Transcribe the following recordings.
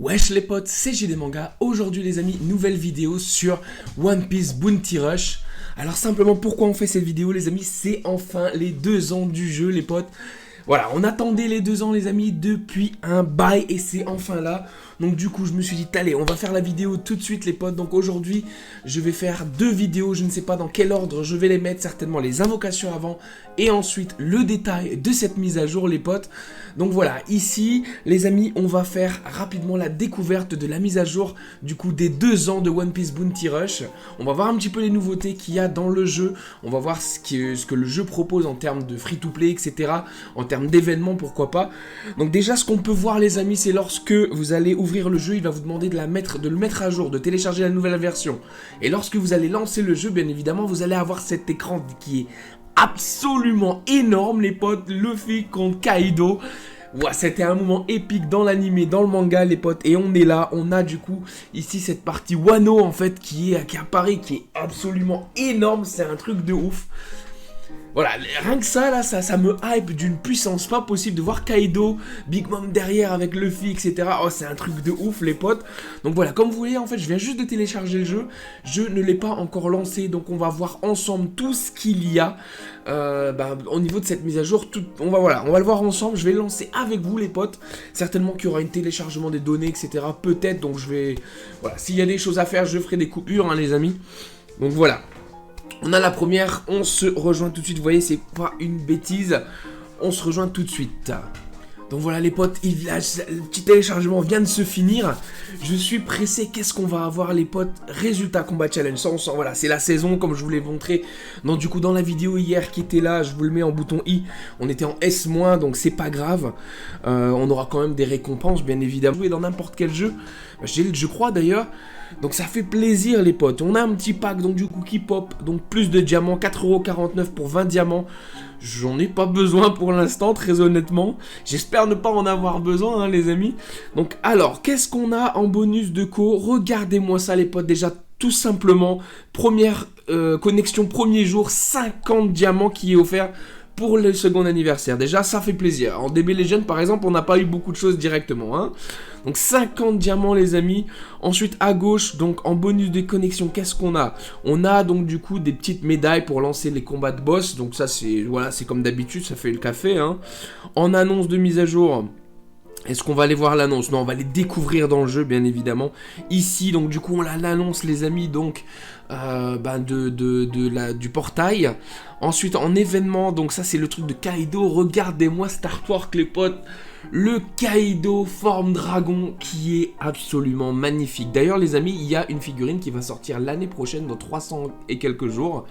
Wesh les potes, c'est JD Manga. Aujourd'hui les amis, nouvelle vidéo sur One Piece Bounty Rush. Alors simplement pourquoi on fait cette vidéo les amis, c'est enfin les 2 ans du jeu les potes. Voilà, on attendait les 2 ans les amis depuis un bail et c'est enfin là. Donc du coup je me suis dit, allez on va faire la vidéo tout de suite les potes. Donc aujourd'hui je vais faire 2 vidéos, je ne sais pas dans quel ordre je vais les mettre. Certainement les invocations avant et ensuite le détail de cette mise à jour les potes. Donc voilà, ici les amis on va faire rapidement la découverte de la mise à jour du coup des 2 ans de One Piece Bounty Rush. On va voir un petit peu les nouveautés qu'il y a dans le jeu. On va voir ce que le jeu propose en termes de free-to-play etc. En termes d'événements pourquoi pas. Donc déjà ce qu'on peut voir les amis, c'est lorsque vous allez ouvrir le jeu, il va vous demander de le mettre à jour, de télécharger la nouvelle version. Et lorsque vous allez lancer le jeu, bien évidemment, vous allez avoir cet écran qui est absolument énorme, les potes. Luffy contre Kaido. Ouais, c'était un moment épique dans l'animé, dans le manga, les potes. Et on est là, on a du coup ici cette partie Wano en fait qui apparaît, qui est absolument énorme. C'est un truc de ouf. Voilà, rien que ça, là, ça me hype d'une puissance pas possible de voir Kaido, Big Mom derrière avec Luffy, etc. Oh, c'est un truc de ouf, les potes. Donc voilà, comme vous voyez, en fait, je viens juste de télécharger le jeu. Je ne l'ai pas encore lancé, donc on va voir ensemble tout ce qu'il y a au niveau de cette mise à jour. On va le voir ensemble. Je vais le lancer avec vous, les potes. Certainement qu'il y aura un téléchargement des données, etc. Peut-être, donc je vais... Voilà, s'il y a des choses à faire, je ferai des coupures, hein, les amis. Donc voilà. On a la première, on se rejoint tout de suite, vous voyez c'est pas une bêtise, on se rejoint tout de suite. Donc voilà les potes, le petit téléchargement vient de se finir, je suis pressé, qu'est-ce qu'on va avoir les potes? Résultat combat challenge, ça on sent, voilà c'est la saison comme je vous l'ai montré du coup dans la vidéo hier qui était là, je vous le mets en bouton I, on était en S-, donc c'est pas grave, on aura quand même des récompenses bien évidemment, jouer dans n'importe quel jeu, je crois d'ailleurs. Donc ça fait plaisir les potes, on a un petit pack donc du coup qui pop, donc plus de diamants, 4,49€ pour 20 diamants. J'en ai pas besoin pour l'instant très honnêtement, j'espère ne pas en avoir besoin hein, les amis. Donc alors, qu'est-ce qu'on a en bonus de co? Regardez-moi ça les potes, déjà tout simplement, première connexion, premier jour, 50 diamants qui est offert pour le second anniversaire. Déjà ça fait plaisir. En DB Legend par exemple on n'a pas eu beaucoup de choses directement hein. Donc 50 diamants les amis. Ensuite à gauche donc en bonus de connexion qu'est-ce qu'on a? On a donc du coup des petites médailles pour lancer les combats de boss. Donc ça c'est voilà, c'est comme d'habitude, ça fait le café hein. En annonce de mise à jour, est-ce qu'on va aller voir l'annonce? Non, on va les découvrir dans le jeu, bien évidemment. Ici, donc, du coup, on a l'annonce, les amis, donc, du portail. Ensuite, en événement, donc, ça, c'est le truc de Kaido. Regardez-moi cet artwork, les potes. Le Kaido forme dragon, qui est absolument magnifique. D'ailleurs, les amis, il y a une figurine qui va sortir l'année prochaine, dans 300 et quelques jours.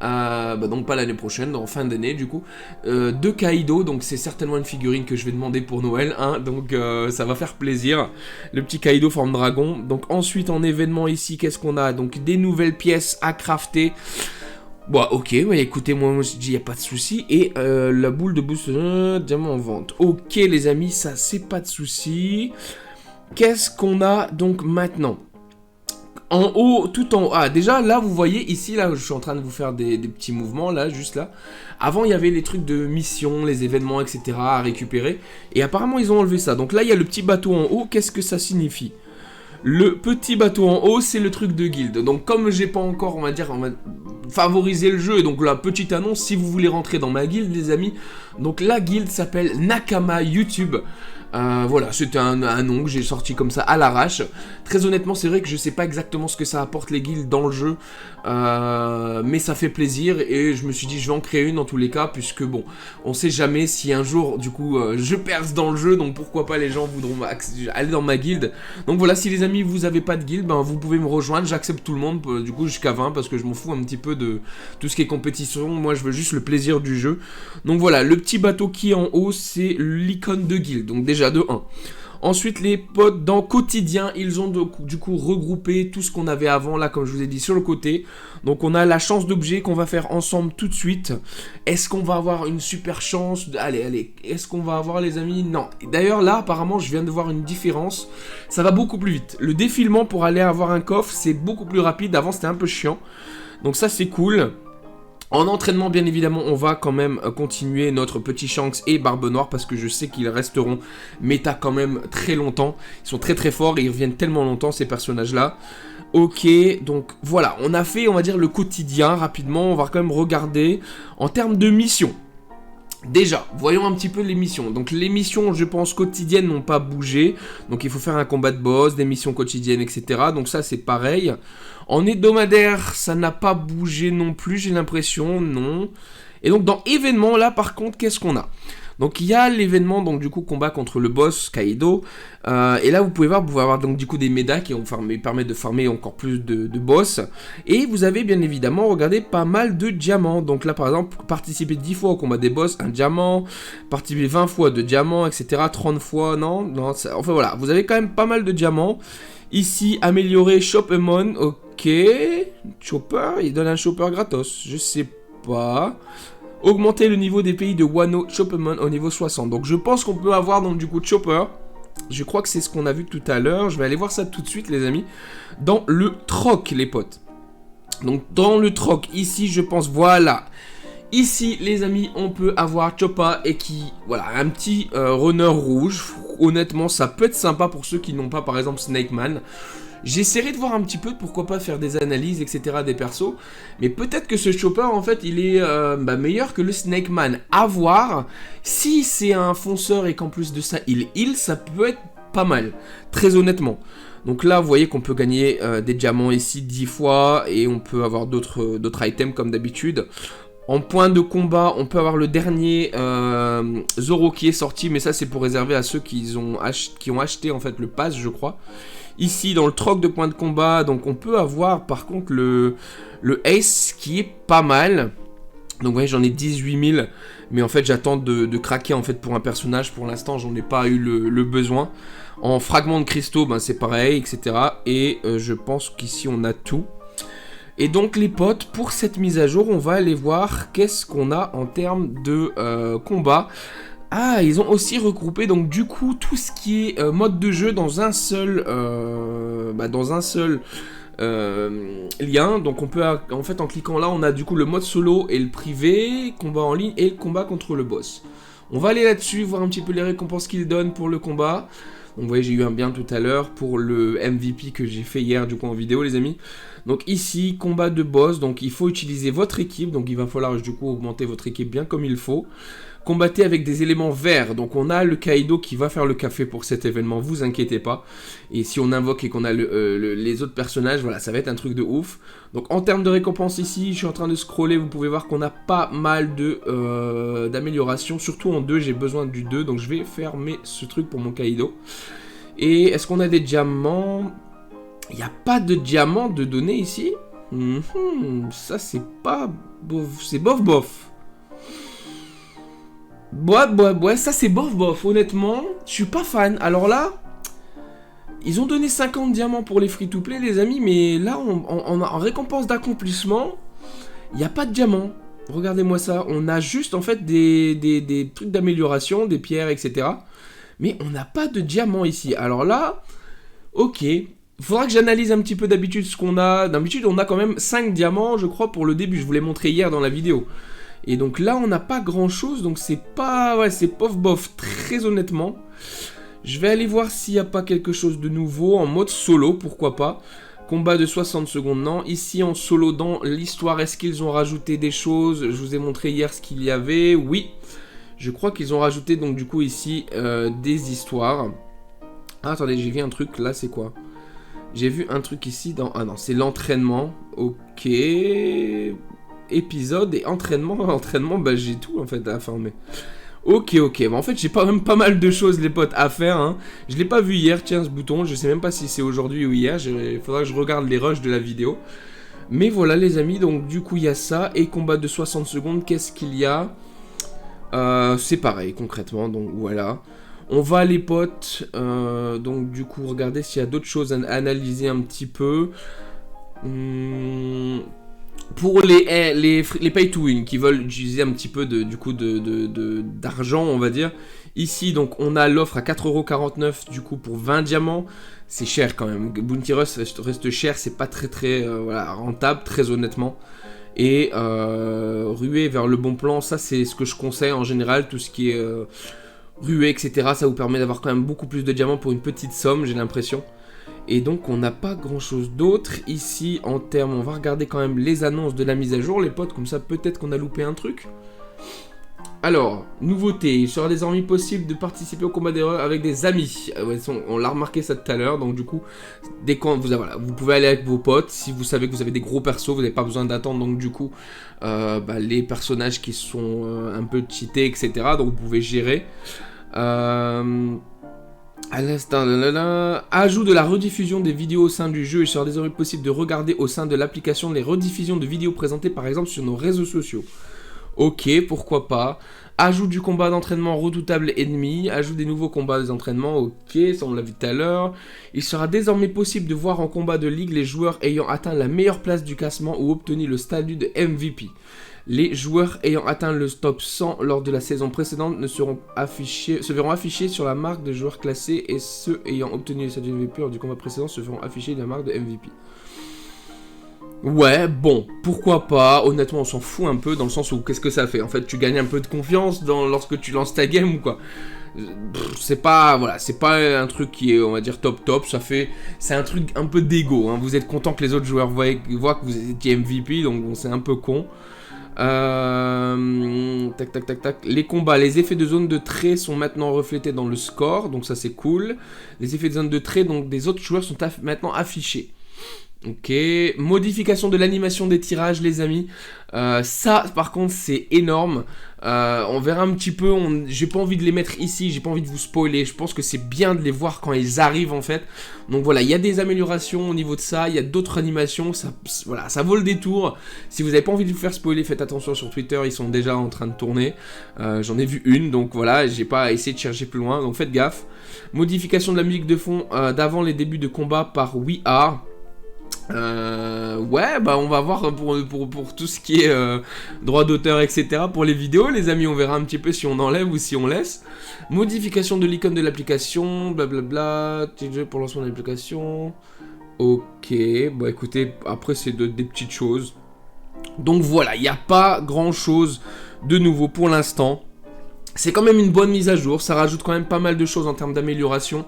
Donc pas l'année prochaine, en fin d'année du coup, de Kaido, donc c'est certainement une figurine que je vais demander pour Noël, hein, donc ça va faire plaisir, le petit Kaido forme dragon. Donc ensuite en événement ici, qu'est-ce qu'on a? Donc des nouvelles pièces à crafter. Bon, ok, ouais, écoutez, moi je dis, il n'y a pas de souci. Et la boule de boost, diamant en vente. Ok les amis, ça c'est pas de souci. Qu'est-ce qu'on a donc maintenant? En haut, tout en haut. Ah, déjà, là, vous voyez, ici, là, je suis en train de vous faire des petits mouvements, là, juste là. Avant, il y avait les trucs de mission, les événements, etc. à récupérer. Et apparemment, ils ont enlevé ça. Donc là, il y a le petit bateau en haut. Qu'est-ce que ça signifie? Le petit bateau en haut, c'est le truc de guilde. Donc, comme j'ai pas encore, on va favoriser le jeu, donc la petite annonce, si vous voulez rentrer dans ma guilde, les amis. Donc, la guilde s'appelle Nakama YouTube. Voilà, c'était un nom que j'ai sorti comme ça à l'arrache. Très honnêtement, c'est vrai que je sais pas exactement ce que ça apporte les guildes dans le jeu, mais ça fait plaisir et je me suis dit je vais en créer une dans tous les cas, puisque bon, on sait jamais si un jour du coup je perce dans le jeu, donc pourquoi pas les gens voudront aller dans ma guilde. Donc voilà, si les amis vous avez pas de guilde, ben vous pouvez me rejoindre, j'accepte tout le monde, du coup jusqu'à 20 parce que je m'en fous un petit peu de tout ce qui est compétition, moi je veux juste le plaisir du jeu. Donc voilà, le petit bateau qui est en haut, c'est l'icône de guilde, donc déjà de 1. Ensuite les potes dans quotidien, ils ont du coup regroupé tout ce qu'on avait avant là comme je vous ai dit sur le côté. Donc on a la chance d'objet qu'on va faire ensemble tout de suite. Est-ce qu'on va avoir une super chance? Allez, est-ce qu'on va avoir les amis? Non. D'ailleurs là apparemment je viens de voir une différence. Ça va beaucoup plus vite. Le défilement pour aller avoir un coffre c'est beaucoup plus rapide. Avant c'était un peu chiant. Donc ça c'est cool. En entraînement, bien évidemment, on va quand même continuer notre petit Shanks et Barbe Noire parce que je sais qu'ils resteront méta quand même très longtemps. Ils sont très très forts et ils reviennent tellement longtemps ces personnages-là. Ok, donc voilà, on a fait, on va dire, le quotidien rapidement. On va quand même regarder en termes de missions. Déjà, voyons un petit peu les missions. Donc les missions, je pense, quotidiennes n'ont pas bougé. Donc il faut faire un combat de boss, des missions quotidiennes, etc. Donc ça, c'est pareil. En hebdomadaire, ça n'a pas bougé non plus, j'ai l'impression, non. Et donc dans événements, là, par contre, qu'est-ce qu'on a ? Donc il y a l'événement, donc du coup, combat contre le boss, Kaido. Et là, vous pouvez avoir donc du coup des médailles qui permettent de farmer encore plus de boss. Et vous avez bien évidemment, regardez, pas mal de diamants. Donc là, par exemple, participer 10 fois au combat des boss, un diamant. Participer 20 fois de diamants, etc. 30 fois, non, enfin voilà, vous avez quand même pas mal de diamants. Ici, améliorer Choppermon, ok. Chopper, il donne un Chopper gratos, je sais pas. Augmenter le niveau des pays de Wano Choppermon au niveau 60. Donc je pense qu'on peut avoir donc du coup Chopper. Je crois que c'est ce qu'on a vu tout à l'heure. Je vais aller voir ça tout de suite les amis. Dans le troc les potes. Donc dans le troc, ici je pense, voilà. Ici les amis, on peut avoir Chopper et qui, voilà, un petit runner rouge. Honnêtement ça peut être sympa pour ceux qui n'ont pas par exemple Snake Man. J'essaierai de voir un petit peu, pourquoi pas faire des analyses, etc. des persos. Mais peut-être que ce Chopper, en fait, il est meilleur que le Snake Man. À voir. Si c'est un fonceur et qu'en plus de ça, il heal, ça peut être pas mal. Très honnêtement. Donc là, vous voyez qu'on peut gagner des diamants ici 10 fois. Et on peut avoir d'autres items comme d'habitude. En point de combat, on peut avoir le dernier Zoro qui est sorti. Mais ça, c'est pour réserver à ceux qui ont acheté, en fait, le pass, je crois. Ici, dans le troc de points de combat, donc on peut avoir par contre le Ace qui est pas mal. Donc vous voyez, j'en ai 18 000, mais en fait j'attends de craquer en fait pour un personnage. Pour l'instant, j'en ai pas eu le besoin. En fragments de cristaux, ben, c'est pareil, etc. Et je pense qu'ici on a tout. Et donc les potes, pour cette mise à jour, on va aller voir qu'est-ce qu'on a en termes de combat. Ah, ils ont aussi regroupé donc du coup tout ce qui est mode de jeu dans un seul lien. Donc on peut en fait en cliquant là, on a du coup le mode solo et le privé, combat en ligne et le combat contre le boss. On va aller là-dessus, voir un petit peu les récompenses qu'ils donnent pour le combat. Donc vous voyez, j'ai eu un bien tout à l'heure pour le MVP que j'ai fait hier du coup en vidéo les amis. Donc ici, combat de boss, donc il faut utiliser votre équipe, donc il va falloir du coup augmenter votre équipe bien comme il faut. Combattez avec des éléments verts, donc on a le Kaido qui va faire le café pour cet événement, vous inquiétez pas. Et si on invoque et qu'on a les autres personnages, voilà, ça va être un truc de ouf. Donc en termes de récompense ici, je suis en train de scroller, vous pouvez voir qu'on a pas mal d'améliorations, surtout en 2, j'ai besoin du 2, donc je vais fermer ce truc pour mon Kaido. Et est-ce qu'on a des diamants? Il n'y a pas de diamants de données ici. Ça c'est pas bof, c'est bof. Ouais, ça c'est bof, honnêtement, je suis pas fan. Alors là, ils ont donné 50 diamants pour les free-to-play, les amis, mais là, en récompense d'accomplissement, il n'y a pas de diamants. Regardez-moi ça, on a juste en fait des trucs d'amélioration, des pierres, etc. Mais on n'a pas de diamants ici. Alors là, ok, il faudra que j'analyse un petit peu d'habitude ce qu'on a. D'habitude, on a quand même 5 diamants, je crois, pour le début. Je vous l'ai montré hier dans la vidéo. Et donc là, on n'a pas grand-chose, donc c'est pas... Ouais, c'est bof, très honnêtement. Je vais aller voir s'il n'y a pas quelque chose de nouveau en mode solo, pourquoi pas. Combat de 60 secondes, non. Ici, en solo, dans l'histoire, est-ce qu'ils ont rajouté des choses? Je vous ai montré hier ce qu'il y avait. Oui, je crois qu'ils ont rajouté, donc du coup, ici, des histoires. Ah, attendez, j'ai vu un truc, là, c'est quoi? J'ai vu un truc ici dans... Ah non, c'est l'entraînement. Ok... Épisode et entraînement, bah j'ai tout en fait à former. Ok, bah en fait j'ai même pas mal de choses les potes à faire hein. Je l'ai pas vu hier, tiens ce bouton, je sais même pas si c'est aujourd'hui ou hier, il faudra que je regarde les rushs de la vidéo. Mais voilà les amis, donc du coup il y a ça, et combat de 60 secondes, qu'est-ce qu'il y a? C'est pareil concrètement, donc voilà. On va les potes, donc du coup regardez s'il y a d'autres choses à analyser un petit peu. Pour les pay to win qui veulent utiliser un petit peu d'argent on va dire. Ici donc on a l'offre à 4,49€ du coup pour 20 diamants. C'est cher quand même. Bounty Rush reste cher, c'est pas très voilà, rentable très honnêtement. Et ruer vers le bon plan, ça c'est ce que je conseille en général, tout ce qui est ruer, etc. Ça vous permet d'avoir quand même beaucoup plus de diamants pour une petite somme, j'ai l'impression. Et donc on n'a pas grand chose d'autre ici en termes, on va regarder quand même les annonces de la mise à jour les potes, comme ça peut-être qu'on a loupé un truc. Alors, nouveauté, il sera désormais possible de participer au combat d'erreur avec des amis. On l'a remarqué ça tout à l'heure, donc du coup, dès quand vous pouvez aller avec vos potes, si vous savez que vous avez des gros persos, vous n'avez pas besoin d'attendre, donc du coup, les personnages qui sont un peu cheatés, etc., donc vous pouvez gérer. À l'instant, ajout de la rediffusion des vidéos au sein du jeu, il sera désormais possible de regarder au sein de l'application les rediffusions de vidéos présentées par exemple sur nos réseaux sociaux. Ok, pourquoi pas. Ajout du combat d'entraînement redoutable ennemi, ajout des nouveaux combats d'entraînement, ok, ça on l'a vu tout à l'heure. Il sera désormais possible de voir en combat de ligue les joueurs ayant atteint la meilleure place du classement ou obtenu le statut de MVP. Les joueurs ayant atteint le top 100 lors de la saison précédente se verront affichés sur la marque de joueurs classés et ceux ayant obtenu le statut de MVP lors du combat précédent se verront afficher la marque de MVP. Ouais, bon, pourquoi pas, honnêtement on s'en fout un peu dans le sens où qu'est-ce que ça fait? En fait tu gagnes un peu de confiance lorsque tu lances ta game ou quoi. C'est pas, voilà, c'est pas un truc qui est, on va dire, top, c'est un truc un peu d'ego, hein. Vous êtes content que les autres joueurs voient que vous étiez MVP, donc bon, c'est un peu con. Tac. Les combats, les effets de zone de trait sont maintenant reflétés dans le score, donc ça c'est cool. Les effets de zone de trait donc des autres joueurs sont maintenant affichés. Ok, modification de l'animation des tirages les amis, ça par contre c'est énorme, on verra un petit peu, j'ai pas envie de les mettre ici, j'ai pas envie de vous spoiler, je pense que c'est bien de les voir quand ils arrivent en fait, donc voilà, il y a des améliorations au niveau de ça, il y a d'autres animations, voilà, ça vaut le détour, si vous avez pas envie de vous faire spoiler, faites attention sur Twitter, ils sont déjà en train de tourner, j'en ai vu une, donc voilà, j'ai pas essayé de chercher plus loin, donc faites gaffe. Modification de la musique de fond d'avant les débuts de combat par We Are. Ouais, bah on va voir pour tout ce qui est droit d'auteur, etc. Pour les vidéos, les amis, on verra un petit peu si on enlève ou si on laisse. Modification de l'icône de l'application, blablabla, pour lancement de l'application. Ok, bah écoutez, après c'est des petites choses. Donc voilà, il n'y a pas grand chose de nouveau pour l'instant. C'est quand même une bonne mise à jour, ça rajoute quand même pas mal de choses en termes d'amélioration.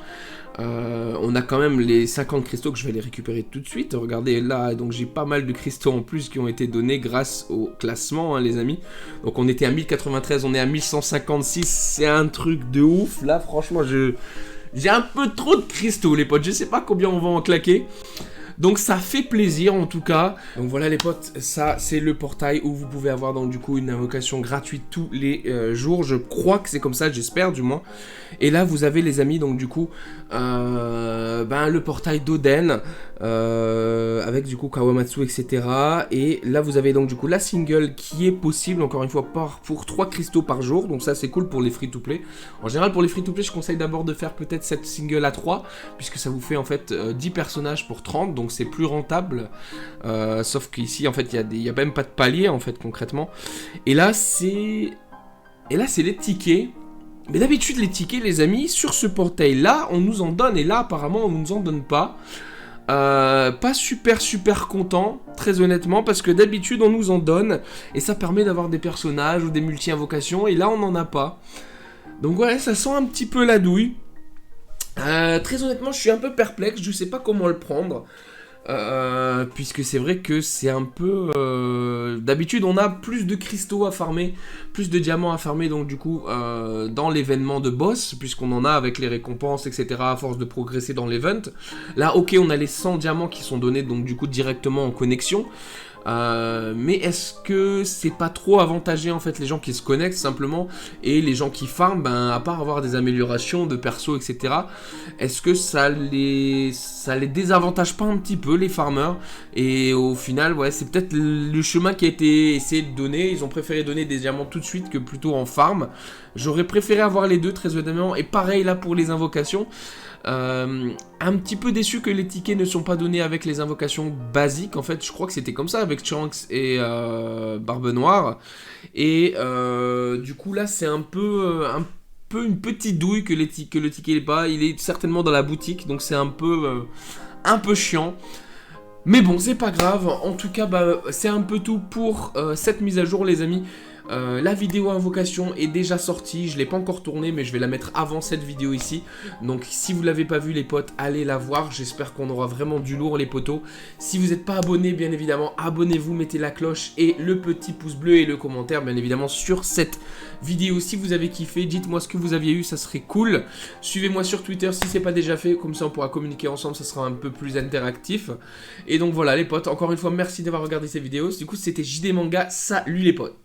On a quand même les 50 cristaux que je vais les récupérer tout de suite. Regardez là, donc j'ai pas mal de cristaux en plus qui ont été donnés grâce au classement, hein, les amis. Donc on était à 1093, on est à 1156, c'est un truc de ouf. Là franchement j'ai un peu trop de cristaux les potes, je sais pas combien on va en claquer. Donc ça fait plaisir en tout cas. Donc voilà les potes, ça c'est le portail où vous pouvez avoir donc du coup une invocation gratuite tous les jours. Je crois que c'est comme ça, j'espère du moins. Et là vous avez les amis donc du coup le portail d'Oden avec du coup Kawamatsu etc. Et là vous avez donc du coup la single qui est possible encore une fois pour 3 cristaux par jour. Donc ça c'est cool pour les free to play. En général pour les free to play je conseille d'abord de faire peut-être cette single à 3 puisque ça vous fait en fait 10 personnages pour 30. Donc c'est plus rentable, sauf qu'ici en fait il y a même pas de palier en fait concrètement. Et là c'est les tickets. Mais d'habitude les tickets les amis sur ce portail là on nous en donne et là apparemment on nous en donne pas. Pas super content très honnêtement parce que d'habitude on nous en donne et ça permet d'avoir des personnages ou des multi-invocations et là on n'en a pas. Donc ouais ça sent un petit peu la douille. Très honnêtement je suis un peu perplexe, je sais pas comment le prendre. Puisque c'est vrai que c'est un peu... D'habitude on a plus de cristaux à farmer, plus de diamants à farmer donc du coup dans l'événement de boss, puisqu'on en a avec les récompenses etc. à force de progresser dans l'event. Là ok on a les 100 diamants qui sont donnés donc du coup directement en connexion. Mais est-ce que c'est pas trop avantagé en fait les gens qui se connectent simplement et les gens qui farment, ben à part avoir des améliorations de perso etc. Est-ce que ça les désavantage pas un petit peu les farmers? Et au final ouais c'est peut-être le chemin qui a été essayé de donner, ils ont préféré donner des diamants tout de suite que plutôt en farm. J'aurais préféré avoir les deux très honnêtement et pareil là pour les invocations. Un petit peu déçu que les tickets ne sont pas donnés avec les invocations basiques. En fait, je crois que c'était comme ça avec Shanks et Barbe Noire. Et du coup, là, c'est un peu une petite douille que le ticket n'est pas. Il est certainement dans la boutique, donc c'est un peu chiant. Mais bon, c'est pas grave. En tout cas, bah, c'est un peu tout pour cette mise à jour, les amis. La vidéo invocation est déjà sortie, je ne l'ai pas encore tournée mais je vais la mettre avant cette vidéo ici. Donc si vous ne l'avez pas vue les potes, allez la voir, j'espère qu'on aura vraiment du lourd les potos. Si vous n'êtes pas abonné, bien évidemment, abonnez-vous, mettez la cloche et le petit pouce bleu et le commentaire bien évidemment sur cette vidéo. Si vous avez kiffé, dites-moi ce que vous aviez eu, ça serait cool. Suivez-moi sur Twitter si c'est pas déjà fait, comme ça on pourra communiquer ensemble, ça sera un peu plus interactif. Et donc voilà les potes, encore une fois merci d'avoir regardé cette vidéo. Du coup c'était JD Manga, salut les potes.